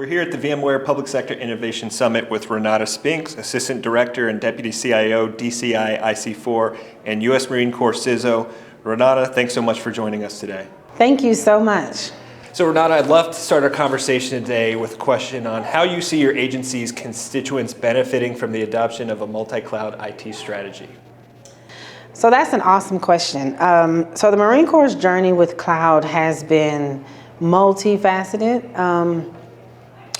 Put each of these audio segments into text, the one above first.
We're here at the VMware Public Sector Innovation Summit with Renata Spinks, Assistant Director and Deputy CIO, DCI IC4 and U.S. Marine Corps CISO. Renata, thanks so much for joining us today. Thank you so much. So Renata, I'd love to start our conversation today with a question on how you see your agency's constituents benefiting from the adoption of a multi-cloud IT strategy. So that's an awesome question. So the Marine Corps' journey with cloud has been multifaceted.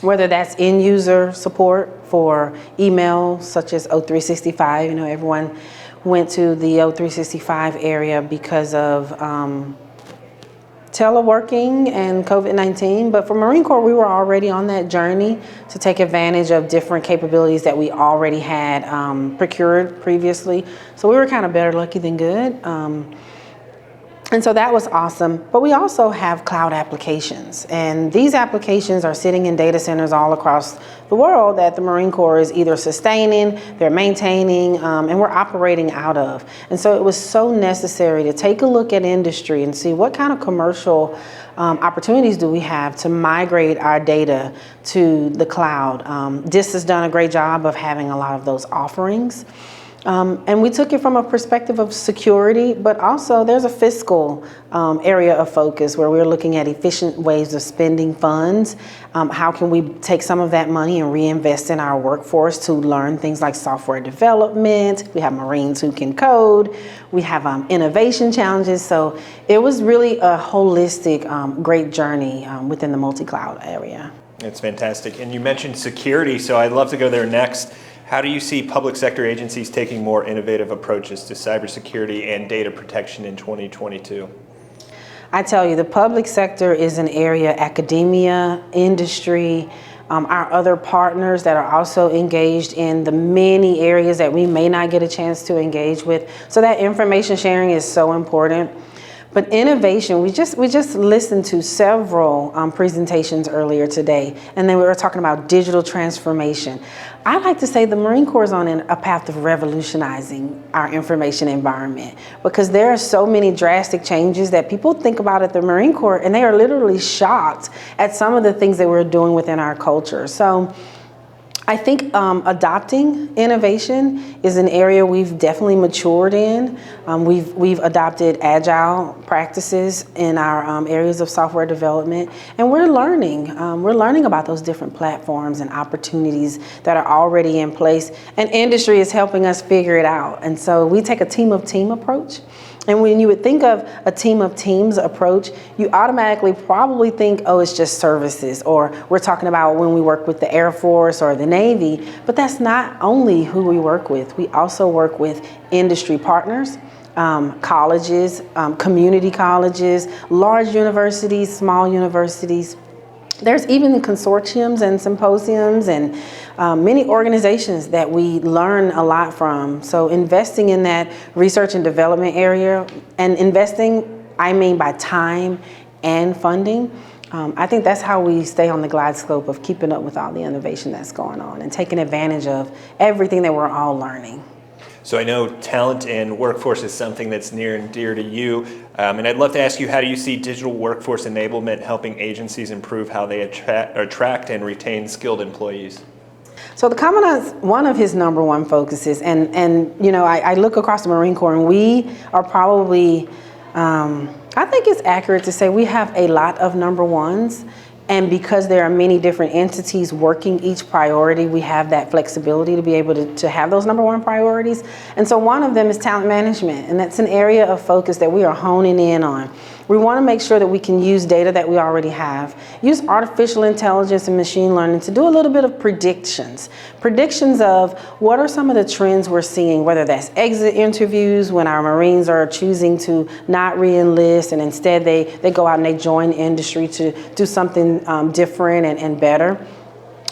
Whether that's end user support for email, such as O365, everyone went to the O365 area because of teleworking and COVID-19, but for Marine Corps, we were already on that journey to take advantage of different capabilities that we already had procured previously. So we were kind of better lucky than good. And so that was awesome. But we also have cloud applications. And these applications are sitting in data centers all across the world that the Marine Corps is either sustaining, they're maintaining, and we're operating out of. And so it was so necessary to take a look at industry and see what kind of commercial opportunities do we have to migrate our data to the cloud. DIS has done a great job of having a lot of those offerings. And we took it from a perspective of security, but also there's a fiscal area of focus where we're looking at efficient ways of spending funds. How can we take some of that money and reinvest in our workforce to learn things like software development? We have Marines who can code. We have innovation challenges. So it was really a holistic, great journey within the multi-cloud area. It's fantastic. And you mentioned security, so I'd love to go there next. How do you see public sector agencies taking more innovative approaches to cybersecurity and data protection in 2022? I tell you, the public sector is an area, academia, industry, our other partners that are also engaged in the many areas that we may not get a chance to engage with. So that information sharing is so important. But innovation, we just listened to several presentations earlier today, and then we were talking about digital transformation. I like to say the Marine Corps is on a path of revolutionizing our information environment because there are so many drastic changes that people think about at the Marine Corps, and they are literally shocked at some of the things that we're doing within our culture. So I think adopting innovation is an area we've definitely matured in. We've adopted agile practices in our areas of software development, and we're learning. We're learning about those different platforms and opportunities that are already in place, and industry is helping us figure it out. And so we take a team of team approach. And when you would think of a team of teams approach, you automatically probably think, oh, it's just services, or we're talking about when we work with the Air Force or the Navy, but that's not only who we work with. We also work with industry partners, colleges, community colleges, large universities, small universities. There's even consortiums and symposiums and many organizations that we learn a lot from. So investing in that research and development area, and investing, I mean by time and funding, I think that's how we stay on the glide slope of keeping up with all the innovation that's going on and taking advantage of everything that we're all learning. So I know talent and workforce is something that's near and dear to you, and I'd love to ask you, how do you see digital workforce enablement helping agencies improve how they attract and retain skilled employees? So the Commandant's one of his number one focuses, and I look across the Marine Corps, and we are probably, I think it's accurate to say we have a lot of number ones. And because there are many different entities working each priority, we have that flexibility to be able to have those number one priorities. And so one of them is talent management, and that's an area of focus that we are honing in on. We want to make sure that we can use data that we already have, use artificial intelligence and machine learning to do a little bit of predictions of what are some of the trends we're seeing, whether that's exit interviews when our Marines are choosing to not re-enlist and instead they go out and they join industry to do something different and better.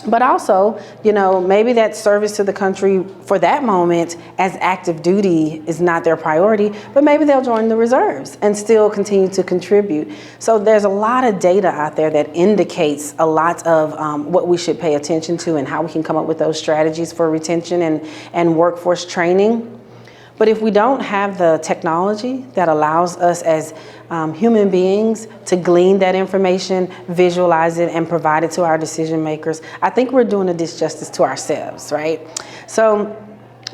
But also, maybe that service to the country for that moment as active duty is not their priority, but maybe they'll join the reserves and still continue to contribute. So there's a lot of data out there that indicates a lot of what we should pay attention to and how we can come up with those strategies for retention and workforce training. But if we don't have the technology that allows us as human beings to glean that information, visualize it, and provide it to our decision makers, I think we're doing a disjustice to ourselves, right? So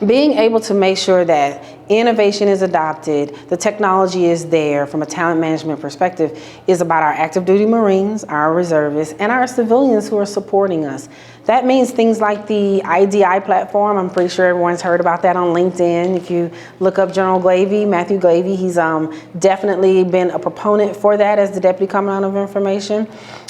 being able to make sure that innovation is adopted, the technology is there from a talent management perspective is about our active duty Marines, our reservists, and our civilians who are supporting us. That means things like the IDI platform. I'm pretty sure everyone's heard about that on LinkedIn. If you look up General Glavy, Matthew Glavy, he's definitely been a proponent for that as the Deputy Commandant of Information.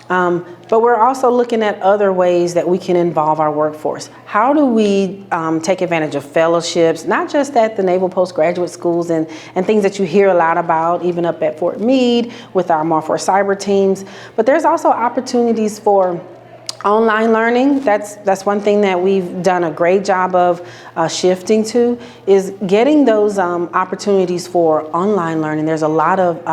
But we're also looking at other ways that we can involve our workforce. How do we take advantage of fellowships, not just at the Naval Postgraduate Schools and things that you hear a lot about, even up at Fort Meade with our More for Cyber teams, but there's also opportunities for online learning. That's one thing that we've done a great job of shifting to, is getting those opportunities for online learning. There's a lot of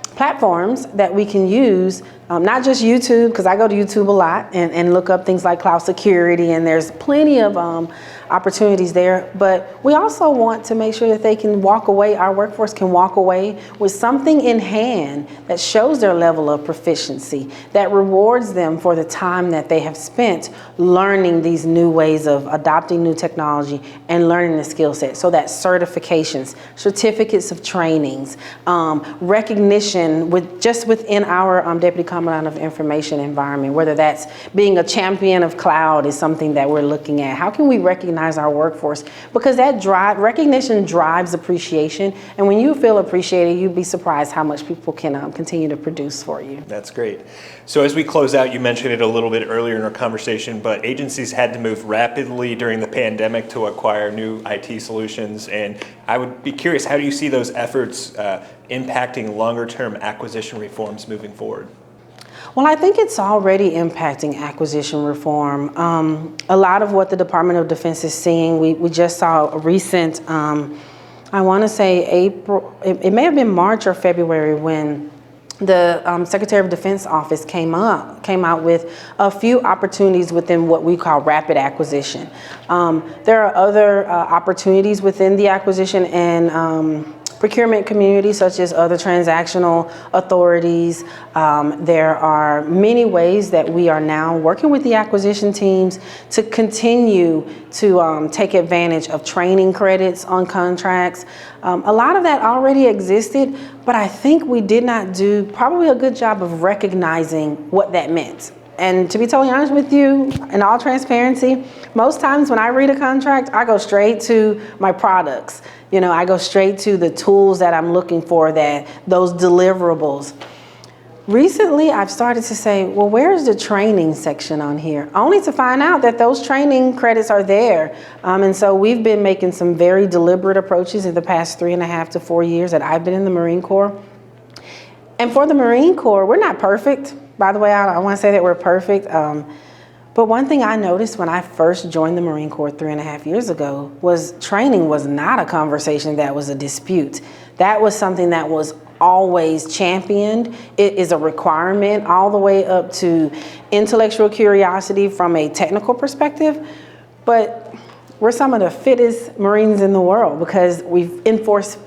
platforms that we can use, not just YouTube, because I go to YouTube a lot and look up things like cloud security, and there's plenty of opportunities there. But we also want to make sure that they can walk away, our workforce can walk away with something in hand that shows their level of proficiency, that rewards them for the time that they have spent learning these new ways of adopting new technology and learning the skill set. So that certifications, certificates of trainings, recognition just within our Deputy Commandant of Information environment, whether that's being a champion of cloud is something that we're looking at. How can we recognize our workforce? Because that recognition drives appreciation, and when you feel appreciated, you'd be surprised how much people can continue to produce for you. That's great. So as we close out, you mentioned it a little bit earlier in our conversation, but agencies had to move rapidly during the pandemic to acquire new IT solutions, and I would be curious, how do you see those efforts impacting longer-term acquisition reforms moving forward? Well, I think it's already impacting acquisition reform. A lot of what the Department of Defense is seeing, we just saw a recent, I want to say April, it may have been March or February, when the Secretary of Defense office came out with a few opportunities within what we call rapid acquisition. There are other opportunities within the acquisition and procurement community, such as other transactional authorities. There are many ways that we are now working with the acquisition teams to continue to take advantage of training credits on contracts. A lot of that already existed, but I think we did not do probably a good job of recognizing what that meant. And to be totally honest with you, in all transparency, most times when I read a contract, I go straight to my products. You know, I go straight to the tools that I'm looking for, those deliverables. Recently, I've started to say, well, where's the training section on here? Only to find out that those training credits are there. And so we've been making some very deliberate approaches in the past 3.5 to 4 years that I've been in the Marine Corps. And for the Marine Corps, we're not perfect. By the way, I want to say that we're perfect. But one thing I noticed when I first joined the Marine Corps 3.5 years ago was training was not a conversation that was a dispute. That was something that was always championed. It is a requirement all the way up to intellectual curiosity from a technical perspective. But we're some of the fittest Marines in the world because we've enforced,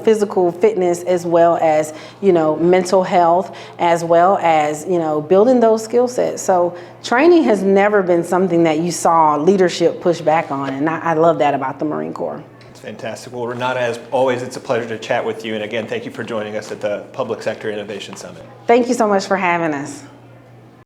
physical fitness as well as, mental health, as well as, building those skill sets. So training has never been something that you saw leadership push back on, and I love that about the Marine Corps. It's fantastic. Well, Renata, as always, it's a pleasure to chat with you. And again, thank you for joining us at the Public Sector Innovation Summit. Thank you so much for having us.